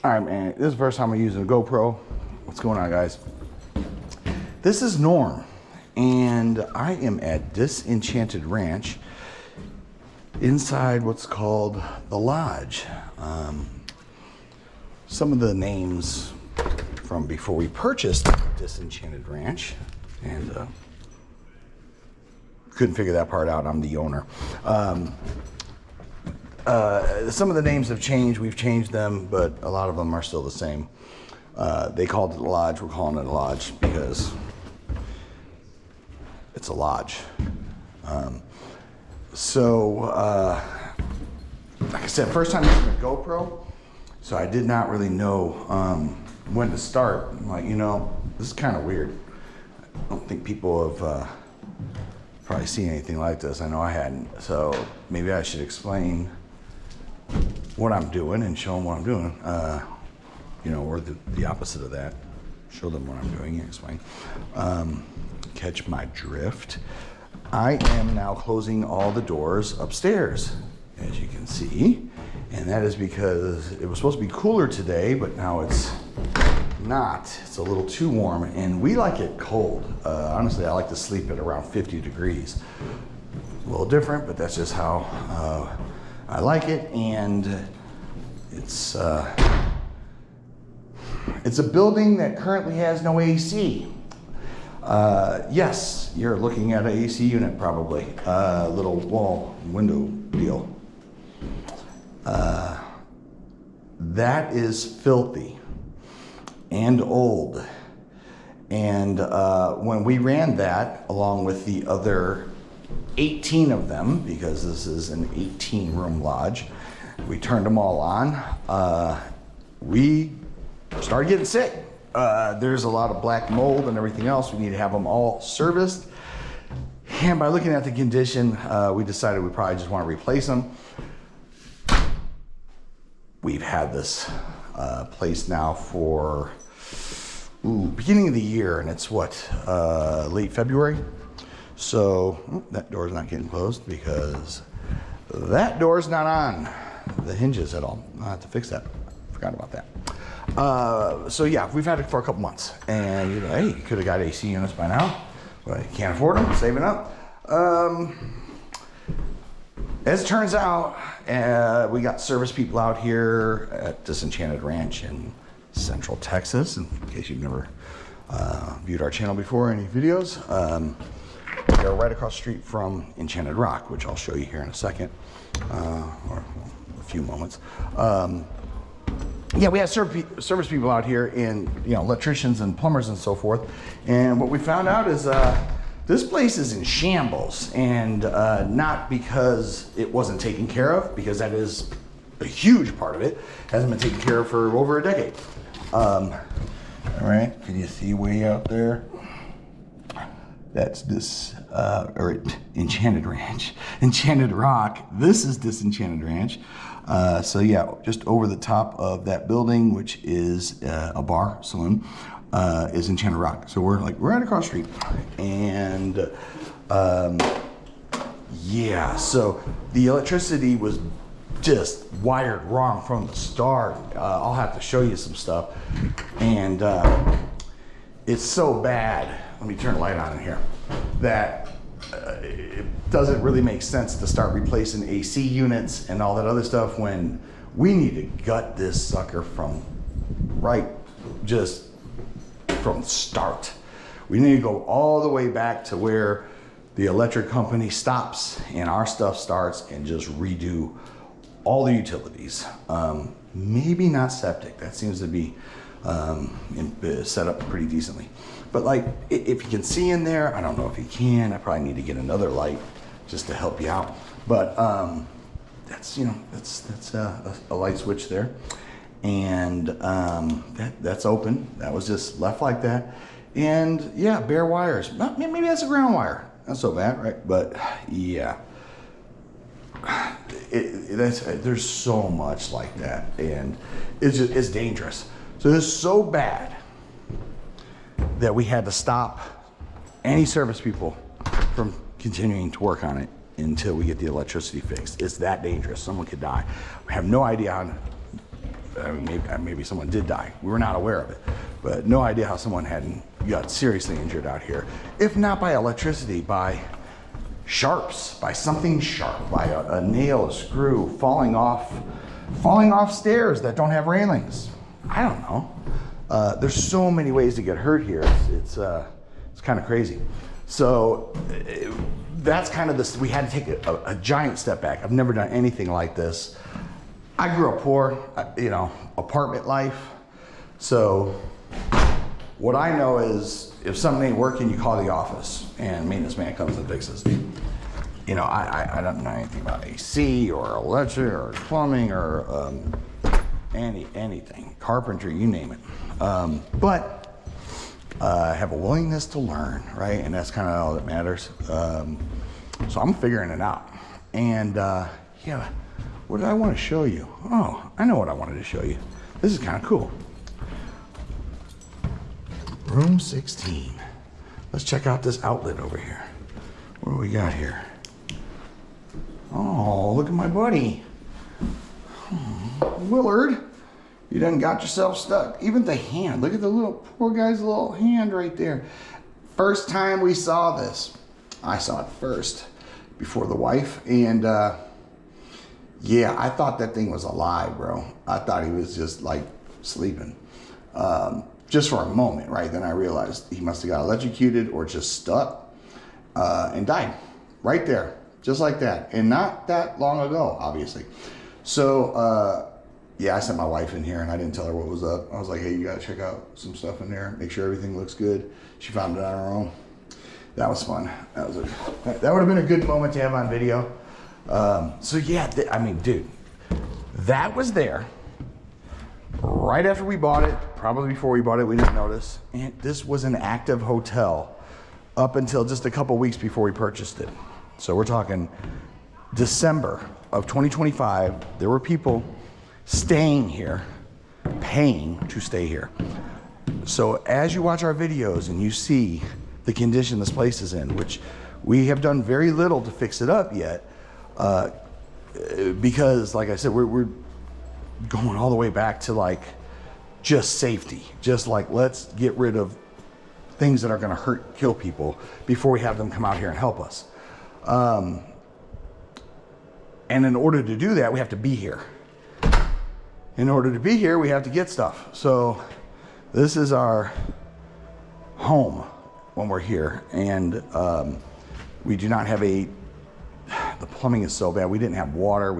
All right, man, this is the first time I'm using a GoPro. What's going on, guys? This is Norm, and I am at Disenchanted Ranch inside what's called the Lodge. Some of the names from before we purchased Disenchanted Ranch, and couldn't figure that part out. I'm the owner. Some of the names have changed. We've changed them, but a lot of them are still the same. They called it a lodge. We're calling it a lodge because it's a lodge. Like I said, first time using a GoPro, so I did not really know when to start. I'm like, this is kind of weird. I don't think people have probably seen anything like this. I know I hadn't. So maybe I should explain what I'm doing and show them what I'm doing. Or the opposite of that. Show them what I'm doing and explain. Catch my drift. I am now closing all the doors upstairs, as you can see. And that is because it was supposed to be cooler today, but now it's not. It's a little too warm, and we like it cold. Honestly, I like to sleep at around 50 degrees. A little different, but that's just how I like it, and it's a building that currently has no AC. Yes, you're looking at an AC unit probably. Little wall window deal. That is filthy and old. And when we ran that, along with the other 18 of them, because this is an 18-room lodge, we turned them all on. We started getting sick. There's a lot of black mold and everything else. We need to have them all serviced. And by looking at the condition, we decided we probably just want to replace them. We've had this place now for beginning of the year, and it's late February. So that door's not getting closed because that door's not on the hinges at all. I'll have to fix that. Forgot about that. So yeah, we've had it for a couple months, and hey, you could have got AC units by now, but you can't afford them, saving up. As it turns out, we got service people out here at Disenchanted Ranch in Central Texas, in case you've never viewed our channel before, any videos. They're right across the street from Enchanted Rock, which I'll show you here in a second, or a few moments. Yeah, we have service people out here, and electricians and plumbers and so forth. And what we found out is this place is in shambles, and not because it wasn't taken care of, because that is a huge part of it. Hasn't been taken care of for over a decade. All right, can you see way out there? That's Enchanted Ranch. Enchanted Rock. This is Disenchanted Ranch. So yeah, just over the top of that building, which is a bar, saloon, is Enchanted Rock. So we're like right across the street. And yeah, so the electricity was just wired wrong from the start. I'll have to show you some stuff. And it's so bad. Let me turn the light on in here. That it doesn't really make sense to start replacing AC units and all that other stuff when we need to gut this sucker from from start. We need to go all the way back to where the electric company stops and our stuff starts, and just redo all the utilities. Maybe not septic. That seems to be set up pretty decently. But if you can see in there, I don't know if you can. I probably need to get another light just to help you out. But that's a light switch there, and that's open. That was just left like that, and yeah, bare wires. Maybe that's a ground wire. Not so bad, right? But yeah, there's so much like that, and it's dangerous. So it's so bad that we had to stop any service people from continuing to work on it until we get the electricity fixed. It's that dangerous. Someone could die. We have no idea I mean, maybe someone did die. We were not aware of it, but no idea how someone got seriously injured out here. If not by electricity, by sharps, by something sharp, by a nail, a screw, falling off stairs that don't have railings. I don't know. There's so many ways to get hurt here. It's kind of crazy. So that's kind of this. We had to take a giant step back. I've never done anything like this. I grew up poor, you know, apartment life. So what I know is if something ain't working, you call the office and maintenance man comes and fixes it. You know, I don't know anything about AC or electric or plumbing or anything, carpentry, you name it. But I have a willingness to learn, right? And that's kind of all that matters. So I'm figuring it out. And yeah. What did I want to show you? Oh, I know what I wanted to show you. This is kind of cool. Room 16. Let's check out this outlet over here. What do we got here? Oh, look at my buddy. Willard, you done got yourself stuck. Even the hand, look at the little, poor guy's little hand right there. First time we saw this, I saw it first before the wife, and yeah, I thought that thing was alive, bro. I thought he was just like sleeping. Just for a moment, right? Then I realized he must have got electrocuted or just stuck and died right there, just like that. And not that long ago, obviously. So, yeah, I sent my wife in here and I didn't tell her what was up. I was like, hey, you gotta check out some stuff in there, make sure everything looks good. She found it on her own. That was fun. That would have been a good moment to have on video. So yeah, I mean, dude, that was there right after we bought it, probably before we bought it, we didn't notice. And this was an active hotel up until just a couple weeks before we purchased it. So we're talking December of 2025, there were people staying here, paying to stay here. So as you watch our videos and you see the condition this place is in, which we have done very little to fix it up yet, because like I said, we're going all the way back to like just safety, just like let's get rid of things that are going to kill people before we have them come out here and help us. And in order to do that, we have to be here. In order to be here, we have to get stuff. So this is our home when we're here, and we do not have the plumbing is so bad. We didn't have water.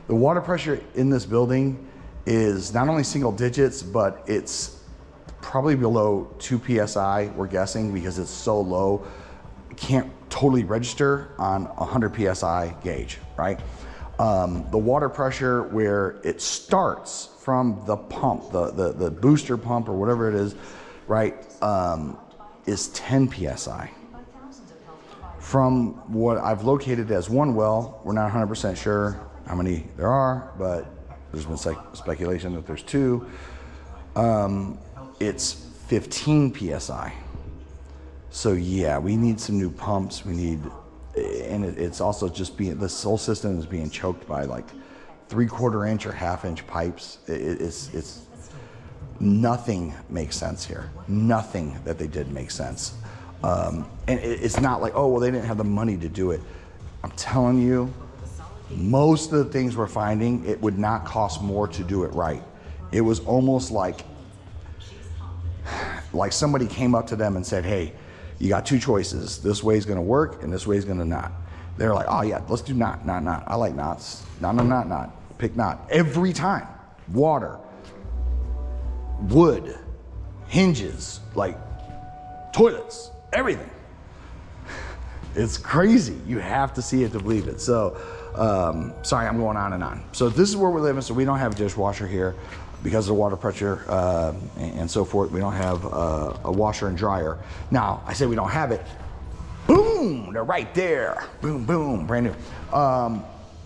The water pressure in this building is not only single digits, but it's probably below 2 PSI, we're guessing, because it's so low. It can't totally register on 100 PSI gauge, right? The water pressure where it starts from the pump, the booster pump or whatever it is, right, is 10 PSI. From what I've located as one well, we're not 100% sure how many there are, but there's been speculation that there's 2. It's 15 PSI. So yeah, we need some new pumps. We need, and it's also just this whole system is being choked by like 3/4 inch or 1/2 inch pipes. It's nothing makes sense here. Nothing that they did makes sense. And it's not like, oh, well, they didn't have the money to do it. I'm telling you, most of the things we're finding, it would not cost more to do it right. It was almost like somebody came up to them and said, hey, you got 2 choices. This way is gonna work and this way is gonna not. They're like, oh yeah, let's do not. I like knots. Not. Pick not. Every time. Water, wood, hinges, like toilets, everything. It's crazy. You have to see it to believe it. So, sorry, I'm going on and on. So this is where we're living. So we don't have a dishwasher here because of the water pressure and so forth. We don't have a washer and dryer. Now, I say we don't have it. Boom, they're right there. Boom, boom, brand new.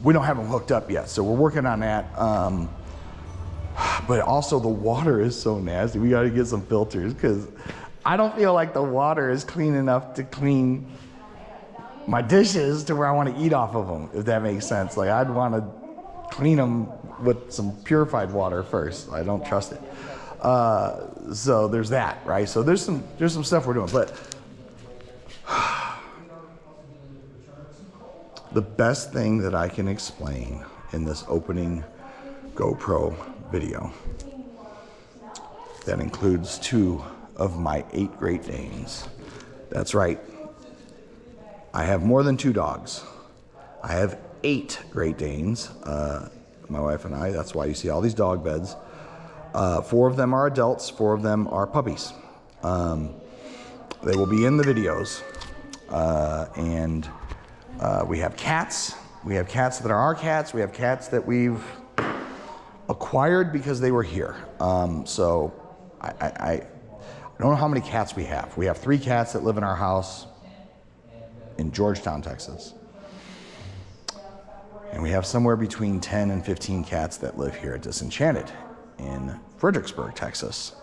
We don't have them hooked up yet. So we're working on that. But also the water is so nasty. We got to get some filters because I don't feel like the water is clean enough to clean my dishes to where I want to eat off of them, if that makes sense. Like I'd want to clean them with some purified water first. I don't trust it. So there's that, right? So there's some stuff we're doing, but the best thing that I can explain in this opening GoPro video that includes 2 of my 8 Great Danes. That's right. I have more than 2 dogs. I have 8 Great Danes, my wife and I. That's why you see all these dog beds. 4 of them are adults, 4 of them are puppies. They will be in the videos. And we have cats. We have cats that are our cats. We have cats that we've acquired because they were here. So I don't know how many cats we have. We have 3 cats that live in our house in Georgetown, Texas. And we have somewhere between 10 and 15 cats that live here at Disenchanted in Fredericksburg, Texas.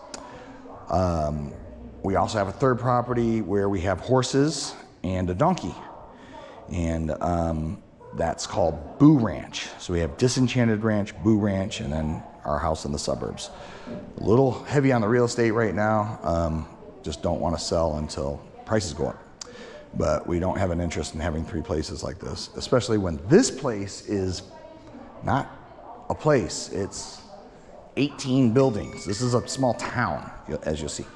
We also have a third property where we have horses and a donkey. And that's called Boo Ranch. So we have Disenchanted Ranch, Boo Ranch, and then our house in the suburbs. A little heavy on the real estate right now. Just don't want to sell until prices go up. But we don't have an interest in having 3 places like this, especially when this place is not a place. It's 18 buildings. This is a small town, as you'll see.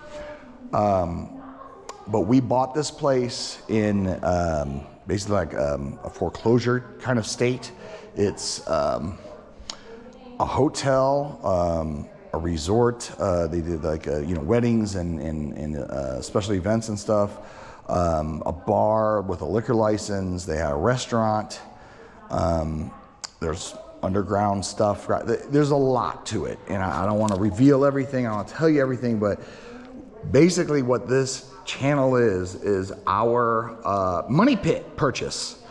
But we bought this place in basically like a foreclosure kind of state. It's a hotel, a resort. They did like weddings and special events and stuff. A bar with a liquor license. They had a restaurant. There's underground stuff. There's a lot to it, and I don't want to reveal everything. I don't want to tell you everything, but basically what this channel is our money pit purchase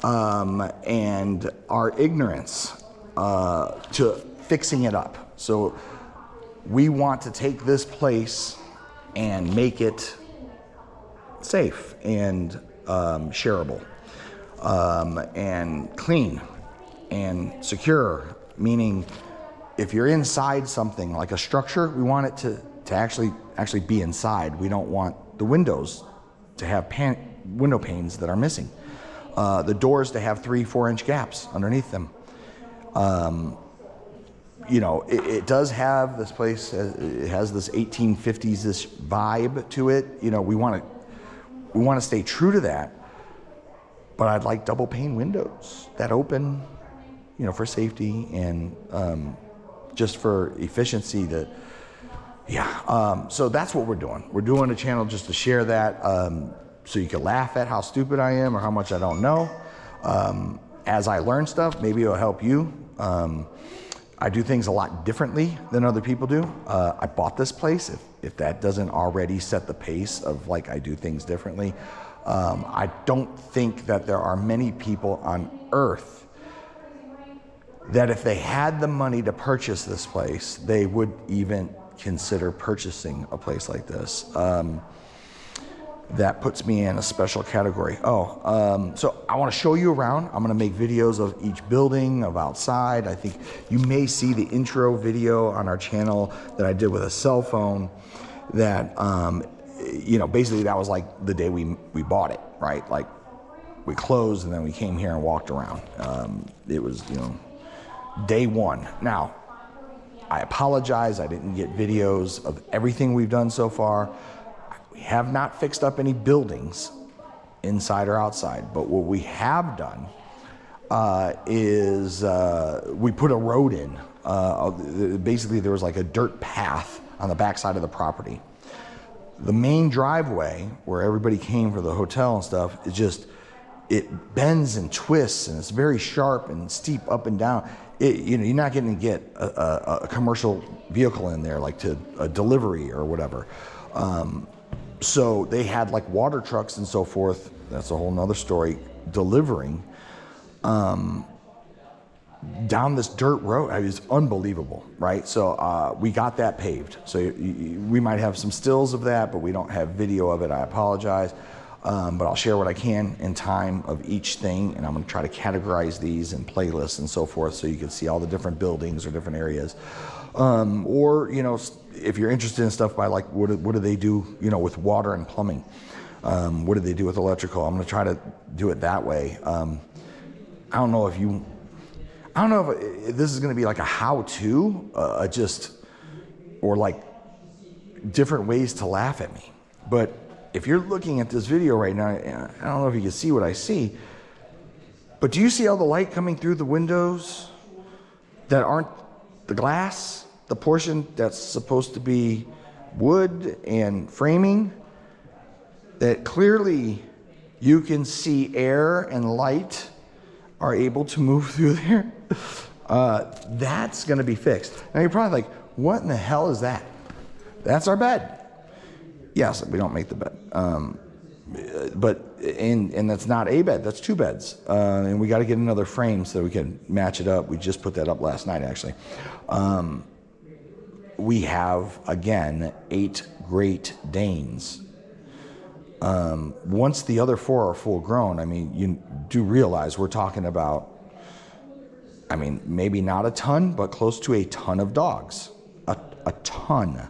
and our ignorance to fixing it up. So we want to take this place and make it safe and shareable and clean and secure, meaning if you're inside something like a structure, we want it to actually be inside. We don't want the windows to have window panes that are missing. The doors to have 3-4 inch gaps underneath them. It does have this place. It has this 1850s-ish vibe to it. We want to stay true to that. But I'd like double pane windows that open, for safety and just for efficiency. So that's what we're doing. We're doing a channel just to share that, so you can laugh at how stupid I am or how much I don't know. As I learn stuff, maybe it'll help you. I do things a lot differently than other people do. I bought this place. If that doesn't already set the pace of like I do things differently, I don't think that there are many people on earth that if they had the money to purchase this place, they would even consider purchasing a place like this. That puts me in a special category. So I want to show you around. I'm going to make videos of each building, of outside. I think you may see the intro video on our channel that I did with a cell phone that, basically that was like the day we bought it, right? Like we closed and then we came here and walked around. It was, day one. Now, I apologize. I didn't get videos of everything we've done so far. We have not fixed up any buildings inside or outside, but what we have done is we put a road in. Basically, there was like a dirt path on the backside of the property. The main driveway where everybody came for the hotel and stuff, it bends and twists and it's very sharp and steep up and down. You're not going to get a commercial vehicle in there, like to a delivery or whatever. So they had like water trucks and so forth. That's a whole nother story. Delivering down this dirt road. It was unbelievable, right? So we got that paved. So we might have some stills of that, but we don't have video of it. I apologize. But I'll share what I can in time of each thing, and I'm going to try to categorize these in playlists and so forth, so you can see all the different buildings or different areas. Or, you know, if you're interested in stuff by like what do they do, you know, with water and plumbing? What do they do with electrical? I'm going to try to do it that way. I don't know if this is going to be like a how-to, or like different ways to laugh at me. But if you're looking at this video right now, I don't know if you can see what I see, but do you see all the light coming through the windows that aren't the glass, the portion that's supposed to be wood and framing? That clearly you can see air and light are able to move through there. That's going to be fixed. Now you're probably like, what in the hell is that? That's our bed. Yes, we don't make the bed. And that's not a bed, that's two beds. And we got to get another frame so we can match it up. We just put that up last night, actually. We have, again, 8 Great Danes. Once the other 4 are full grown, I mean, you do realize we're talking about, I mean, maybe not a ton, but close to a ton of dogs. A ton.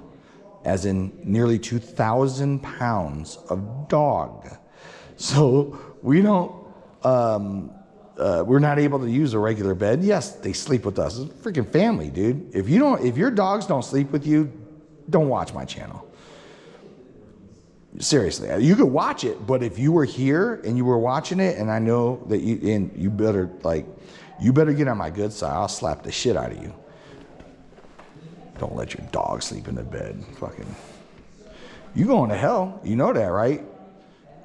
As in nearly 2,000 pounds of dog. So we don't, we're not able to use a regular bed. Yes, they sleep with us. It's a freaking family, dude. If your dogs don't sleep with you, don't watch my channel. Seriously, you could watch it, but if you were here and you were watching it, and I know that you better get on my good side. I'll slap the shit out of you. Don't let your dog sleep in the bed. Fucking, you going to hell. You know that, right?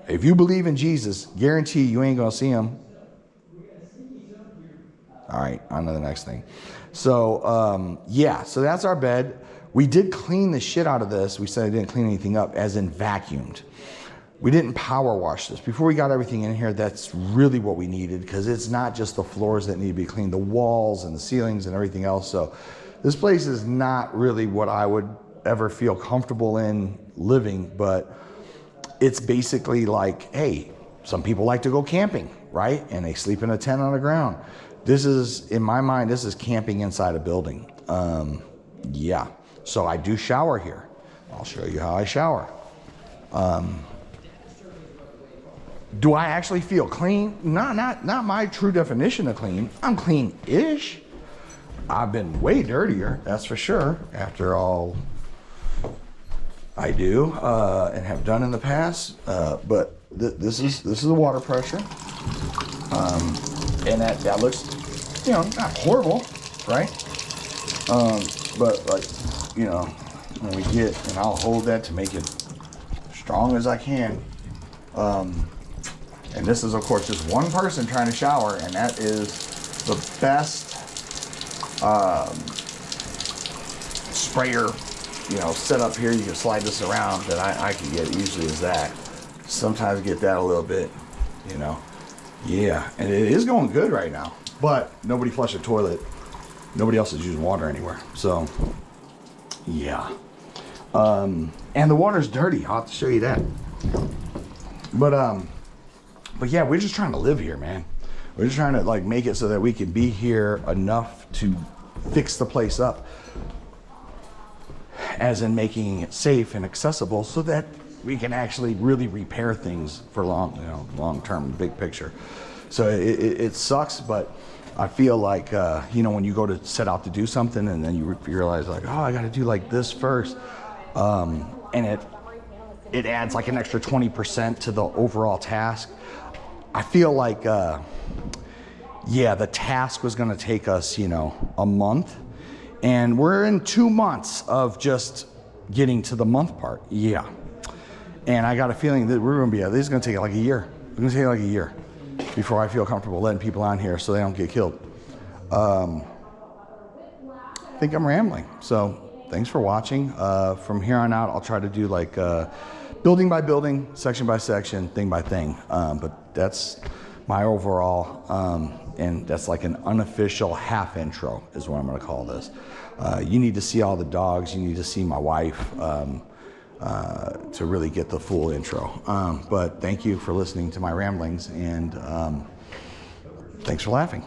If you believe in Jesus, guarantee you ain't gonna see him. All right, on to the next thing. So, yeah, so that's our bed. We did clean the shit out of this. We said I didn't clean anything up, as in vacuumed. We didn't power wash this. Before we got everything in here, that's really what we needed, because it's not just the floors that need to be cleaned, the walls and the ceilings and everything else. So this place is not really what I would ever feel comfortable in living, but it's basically like, hey, some people like to go camping, right? And they sleep in a tent on the ground. This is, in my mind, this is camping inside a building. Yeah, so I do shower here. I'll show you how I shower. Do I actually feel clean? Not my true definition of clean. I'm clean-ish. I've been way dirtier, that's for sure, after all I do and have done in the past. But this is the water pressure, and that looks, you know, not horrible, right? But like, you know, when we get, and I'll hold that to make it strong as I can. And this is, of course, just one person trying to shower, and that is the best sprayer, you know, set up here. You can slide this around that I can get easily as that. Sometimes get that a little bit, you know. Yeah, and it is going good right now, but nobody flushed the toilet. Nobody else is using water anywhere. So, yeah. And the water's dirty. I'll have to show you that. But yeah, we're just trying to live here, man. We're just trying to like make it so that we can be here enough to fix the place up, as in making it safe and accessible so that we can actually really repair things for long term, big picture. So it sucks, but I feel like, you know, when you go to set out to do something and then you realize like, oh, I got to do like this first. And it adds like an extra 20% to the overall task. I feel like, yeah, the task was going to take us, you know, a month, and we're in 2 months of just getting to the month part. Yeah. And I got a feeling that we're going to be, this is going to take like a year. It's going to take like a year before I feel comfortable letting people on here so they don't get killed. I think I'm rambling. So thanks for watching. From here on out, I'll try to do like building by building, section by section, thing by thing. But that's my overall, and that's like an unofficial half intro is what I'm going to call this. You need to see all the dogs. You need to see my wife. to really get the full intro. But thank you for listening to my ramblings, and thanks for laughing.